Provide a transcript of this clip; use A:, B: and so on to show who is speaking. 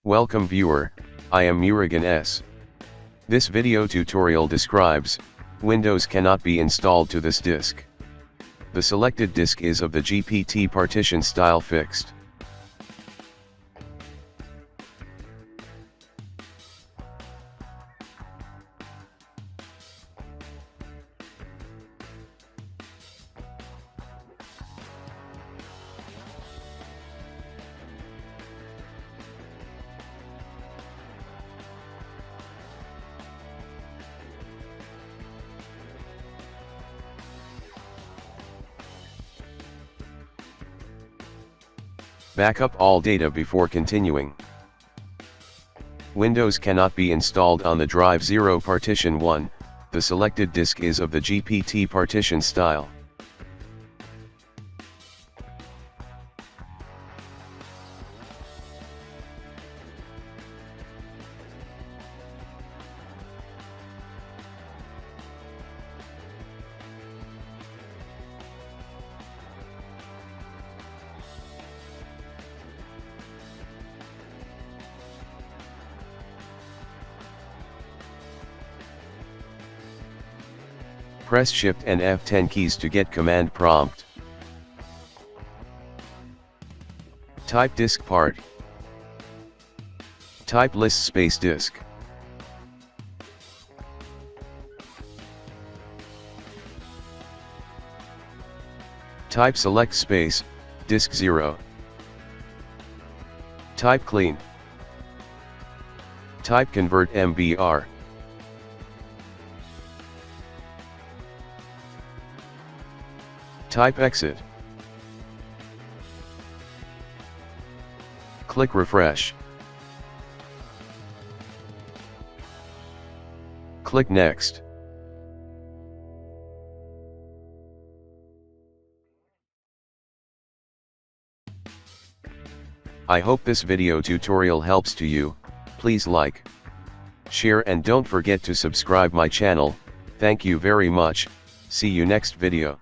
A: Welcome viewer, I am Murugan S. This video tutorial describes, Windows cannot be installed to this disk. The selected disk is of the GPT partition style fixed. Backup all data before continuing. Windows cannot be installed on the drive 0 partition 1, the selected disk is of the GPT partition style. Press Shift and F10 keys to get command prompt. Type Diskpart. Type list space disk. Type select space, disk 0. Type clean. Type convert MBR. Type exit. Click refresh. Click next. I hope this video tutorial helps to you. Please like, share and don't forget to subscribe my channel. Thank you very much. See you next video.